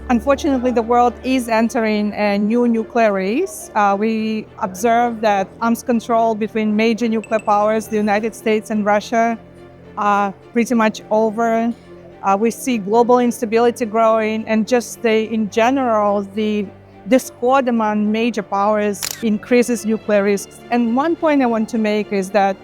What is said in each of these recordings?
Unfortunately, the world is entering a new nuclear race. We observe that arms control between major nuclear powers, the United States and Russia, are pretty much over. We see global instability growing, and in general, the discord among major powers increases nuclear risks. And one point I want to make is that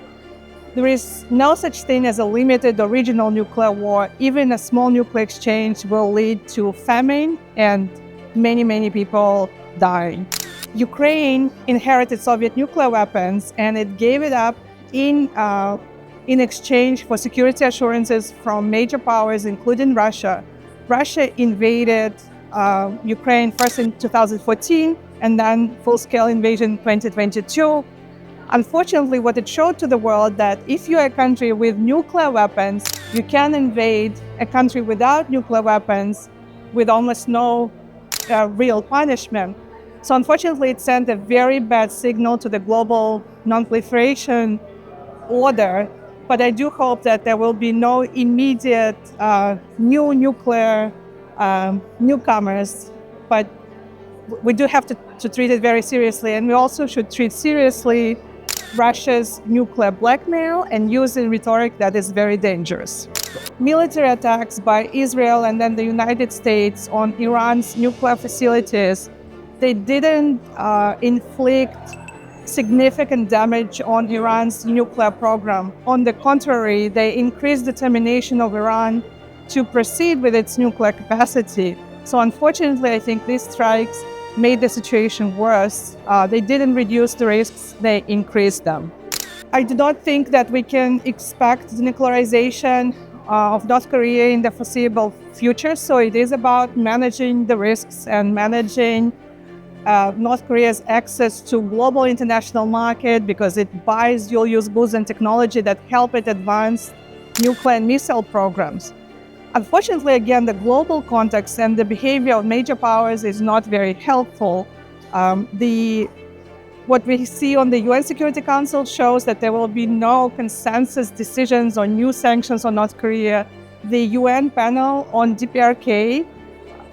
there is no such thing as a limited or regional nuclear war. Even a small nuclear exchange will lead to famine and many, many people dying. Ukraine inherited Soviet nuclear weapons, and it gave it up in exchange for security assurances from major powers, including Russia. Russia invaded Ukraine first in 2014 and then full-scale invasion in 2022. Unfortunately, what it showed to the world that if you're a country with nuclear weapons, you can invade a country without nuclear weapons with almost no real punishment. So unfortunately, it sent a very bad signal to the global non-proliferation order. But I do hope that there will be no immediate new nuclear newcomers. But we do have to treat it very seriously. And we also should treat seriously Russia's nuclear blackmail and using rhetoric that is very dangerous. Military attacks by Israel and then the United States on Iran's nuclear facilities, they didn't inflict significant damage on Iran's nuclear program. On the contrary, they increased determination of Iran to proceed with its nuclear capacity. So unfortunately, I think these strikes made the situation worse. They didn't reduce the risks, they increased them. I do not think that we can expect denuclearization of North Korea in the foreseeable future. So it is about managing the risks and managing North Korea's access to global international market, because it buys dual-use goods and technology that help it advance nuclear and missile programs. Unfortunately, again, the global context and the behavior of major powers is not very helpful. What we see on the UN Security Council shows that there will be no consensus decisions on new sanctions on North Korea. The UN panel on DPRK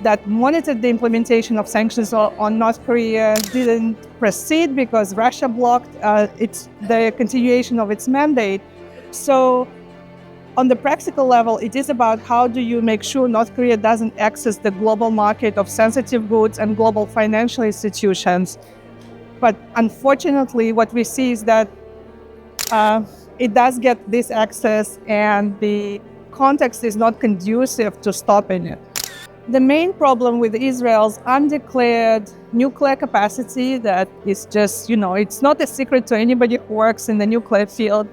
that monitored the implementation of sanctions on North Korea didn't proceed because Russia blocked the continuation of its mandate. So on the practical level, it is about how do you make sure North Korea doesn't access the global market of sensitive goods and global financial institutions. But unfortunately, what we see is that it does get this access and the context is not conducive to stopping it. The main problem with Israel's undeclared nuclear capacity that is just, it's not a secret to anybody who works in the nuclear field.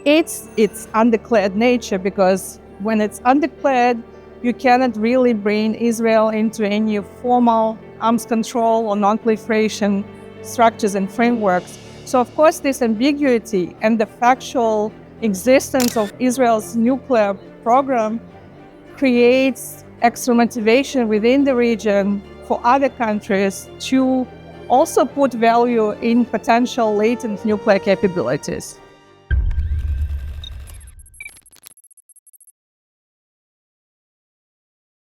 It's its undeclared nature, because when it's undeclared, you cannot really bring Israel into any formal arms control or non-proliferation structures and frameworks. So of course, this ambiguity and the factual existence of Israel's nuclear program creates extra motivation within the region for other countries to also put value in potential latent nuclear capabilities.